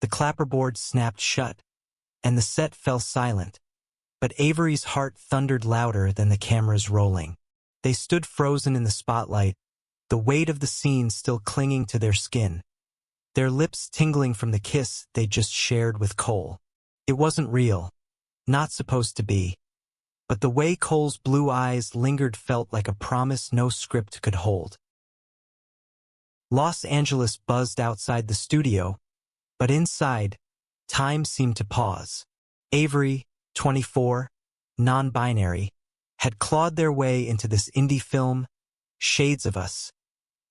The clapperboard snapped shut, and the set fell silent. But Avery's heart thundered louder than the cameras rolling. They stood frozen in the spotlight, the weight of the scene still clinging to their skin, their lips tingling from the kiss they'd just shared with Cole. It wasn't real, not supposed to be, but the way Cole's blue eyes lingered felt like a promise no script could hold. Los Angeles buzzed outside the studio, but inside, time seemed to pause. Avery, 24, non-binary, had clawed their way into this indie film, Shades of Us,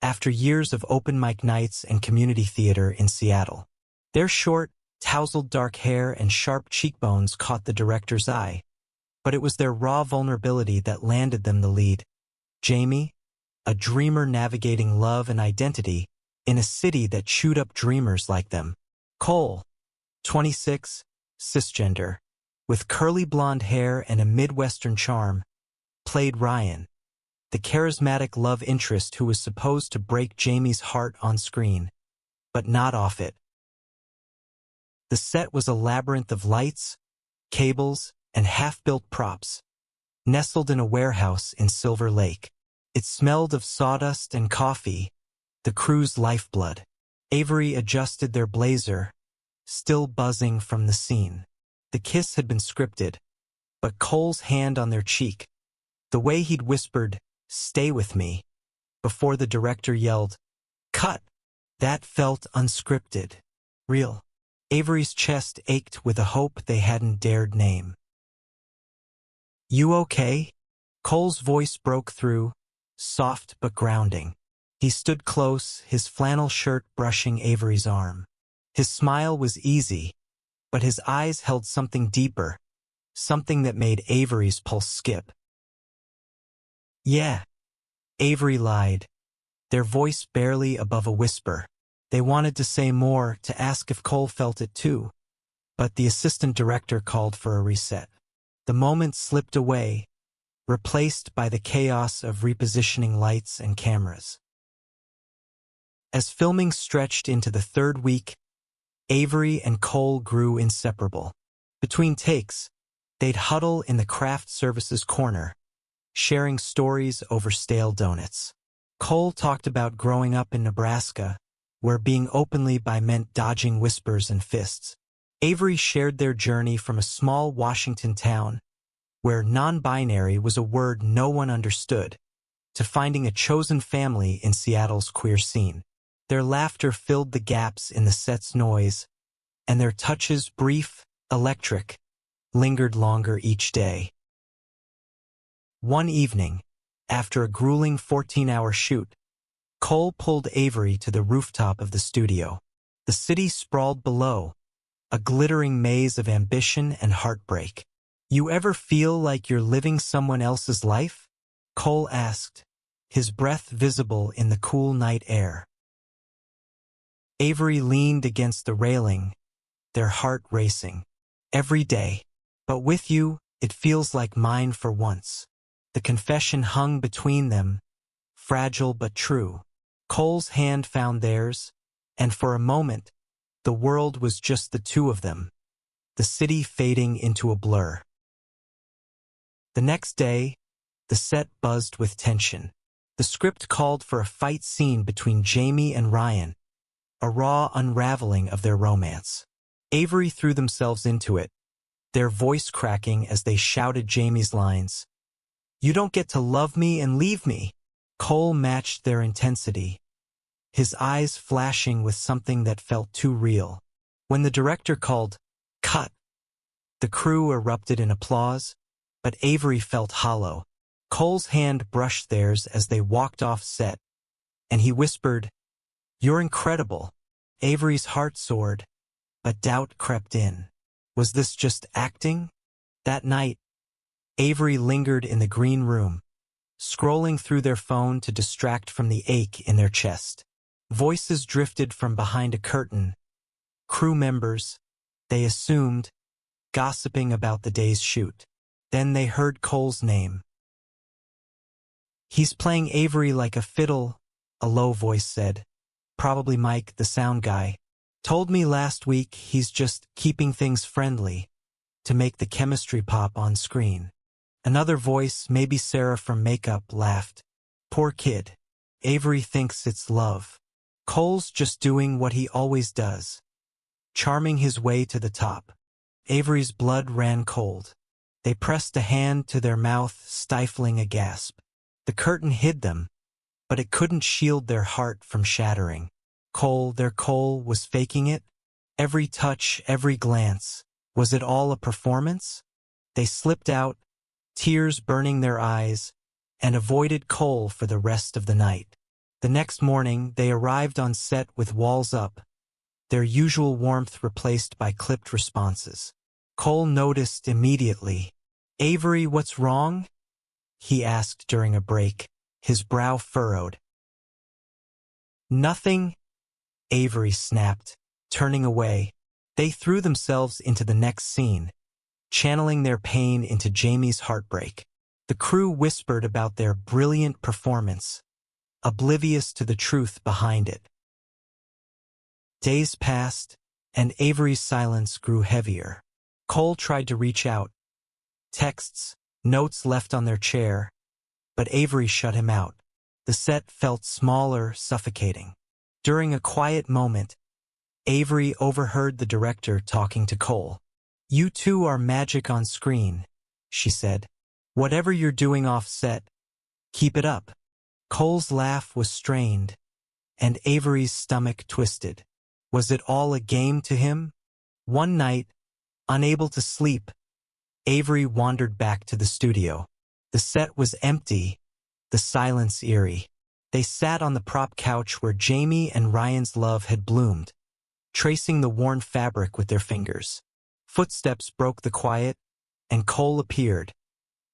after years of open mic nights and community theater in Seattle. Their short, tousled dark hair and sharp cheekbones caught the director's eye, but it was their raw vulnerability that landed them the lead. Jamie, a dreamer navigating love and identity in a city that chewed up dreamers like them. Cole, 26, cisgender, with curly blonde hair and a Midwestern charm, played Ryan, the charismatic love interest who was supposed to break Jamie's heart on screen, but not off it. The set was a labyrinth of lights, cables, and half-built props, nestled in a warehouse in Silver Lake. It smelled of sawdust and coffee, the crew's lifeblood. Avery adjusted their blazer, still buzzing from the scene. The kiss had been scripted, but Cole's hand on their cheek, the way he'd whispered, "Stay with me," before the director yelled, "Cut!" That felt unscripted, real. Avery's chest ached with a hope they hadn't dared name. "You okay?" Cole's voice broke through, soft but grounding. He stood close, his flannel shirt brushing Avery's arm. His smile was easy, but his eyes held something deeper, something that made Avery's pulse skip. "Yeah," Avery lied, their voice barely above a whisper. They wanted to say more, to ask if Cole felt it too, but the assistant director called for a reset. The moment slipped away, replaced by the chaos of repositioning lights and cameras. As filming stretched into the third week, Avery and Cole grew inseparable. Between takes, they'd huddle in the craft services corner, sharing stories over stale donuts. Cole talked about growing up in Nebraska, where being openly bi meant dodging whispers and fists. Avery shared their journey from a small Washington town, where non-binary was a word no one understood, to finding a chosen family in Seattle's queer scene. Their laughter filled the gaps in the set's noise, and their touches, brief, electric, lingered longer each day. One evening, after a grueling 14-hour shoot, Cole pulled Avery to the rooftop of the studio. The city sprawled below, a glittering maze of ambition and heartbreak. "You ever feel like you're living someone else's life?" Cole asked, his breath visible in the cool night air. Avery leaned against the railing, their heart racing. "Every day. But with you, it feels like mine for once." The confession hung between them, fragile but true. Cole's hand found theirs, and for a moment, the world was just the two of them, the city fading into a blur. The next day, the set buzzed with tension. The script called for a fight scene between Jamie and Ryan, a raw unraveling of their romance. Avery threw themselves into it, their voice cracking as they shouted Jamie's lines. "You don't get to love me and leave me." Cole matched their intensity, his eyes flashing with something that felt too real. When the director called, "Cut," the crew erupted in applause, but Avery felt hollow. Cole's hand brushed theirs as they walked off set, and he whispered, "You're incredible." Avery's heart soared, but doubt crept in. Was this just acting? That night, Avery lingered in the green room, scrolling through their phone to distract from the ache in their chest. Voices drifted from behind a curtain. Crew members, they assumed, gossiping about the day's shoot. Then they heard Cole's name. "He's playing Avery like a fiddle," a low voice said. "Probably Mike, the sound guy." Told me last week he's just keeping things friendly to make the chemistry pop on screen. Another voice, maybe Sarah from Makeup, laughed. Poor kid. Avery thinks it's love. Cole's just doing what he always does, charming his way to the top. Avery's blood ran cold. They pressed a hand to their mouth, stifling a gasp. The curtain hid them, but it couldn't shield their heart from shattering. Their Cole, was faking it? Every touch, every glance. Was it all a performance? They slipped out, tears burning their eyes, and avoided Cole for the rest of the night. The next morning, they arrived on set with walls up, their usual warmth replaced by clipped responses. Cole noticed immediately. Avery, what's wrong? He asked during a break, his brow furrowed. Nothing, Avery snapped, turning away. They threw themselves into the next scene, channeling their pain into Jamie's heartbreak. The crew whispered about their brilliant performance, oblivious to the truth behind it. Days passed, and Avery's silence grew heavier. Cole tried to reach out. Texts, notes left on their chair, but Avery shut him out. The set felt smaller, suffocating. During a quiet moment, Avery overheard the director talking to Cole. You two are magic on screen, she said. Whatever you're doing off set, keep it up. Cole's laugh was strained, and Avery's stomach twisted. Was it all a game to him? One night, unable to sleep, Avery wandered back to the studio. The set was empty, the silence eerie. They sat on the prop couch where Jamie and Ryan's love had bloomed, tracing the worn fabric with their fingers. Footsteps broke the quiet, and Cole appeared,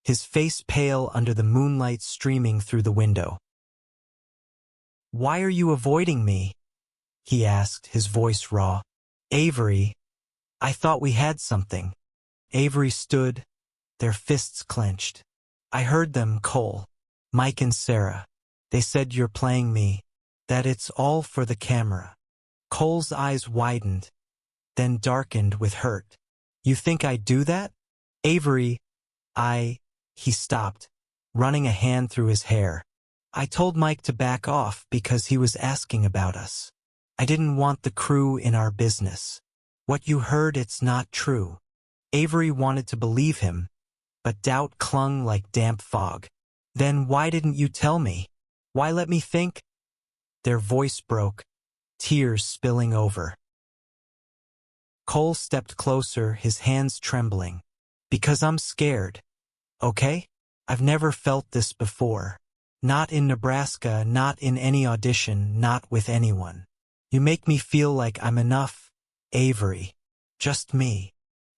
his face pale under the moonlight streaming through the window. Why are you avoiding me? He asked, his voice raw. Avery, I thought we had something. Avery stood, their fists clenched. I heard them, Cole, Mike and Sarah. They said you're playing me, that it's all for the camera. Cole's eyes widened, then darkened with hurt. You think I'd do that? Avery, he stopped, running a hand through his hair. I told Mike to back off because he was asking about us. I didn't want the crew in our business. What you heard, it's not true. Avery wanted to believe him, but doubt clung like damp fog. Then why didn't you tell me? Why let me think? Their voice broke, tears spilling over. Cole stepped closer, his hands trembling. Because I'm scared. Okay? I've never felt this before. Not in Nebraska, not in any audition, not with anyone. You make me feel like I'm enough, Avery. Just me.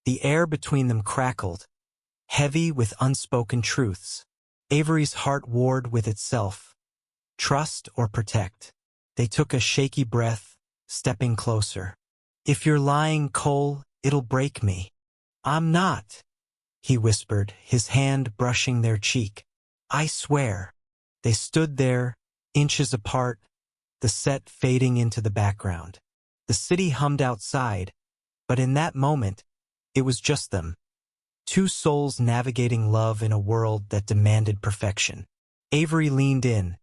The air between them crackled, heavy with unspoken truths. Avery's heart warred with itself. Trust or protect? They took a shaky breath, stepping closer. If you're lying, Cole, it'll break me. I'm not, he whispered, his hand brushing their cheek. I swear. They stood there, inches apart, the set fading into the background. The city hummed outside, but in that moment, it was just them. Two souls navigating love in a world that demanded perfection. Avery leaned in,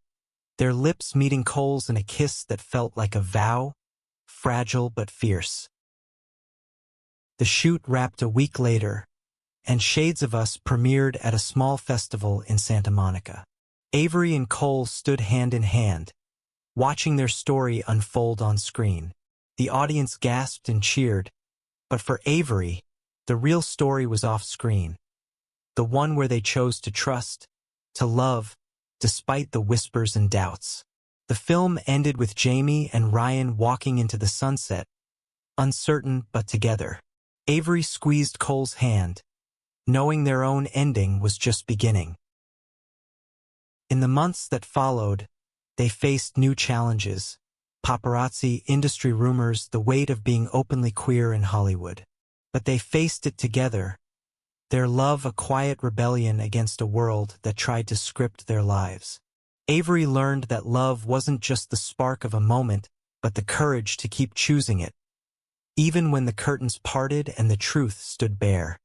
their lips meeting Cole's in a kiss that felt like a vow, fragile but fierce. The shoot wrapped a week later, and Shades of Us premiered at a small festival in Santa Monica. Avery and Cole stood hand in hand, watching their story unfold on screen. The audience gasped and cheered, but for Avery, the real story was off screen. The one where they chose to trust, to love, despite the whispers and doubts. The film ended with Jamie and Ryan walking into the sunset, uncertain but together. Avery squeezed Cole's hand, knowing their own ending was just beginning. In the months that followed, they faced new challenges: paparazzi, industry rumors, the weight of being openly queer in Hollywood. But they faced it together, their love a quiet rebellion against a world that tried to script their lives. Avery learned that love wasn't just the spark of a moment, but the courage to keep choosing it, even when the curtains parted and the truth stood bare.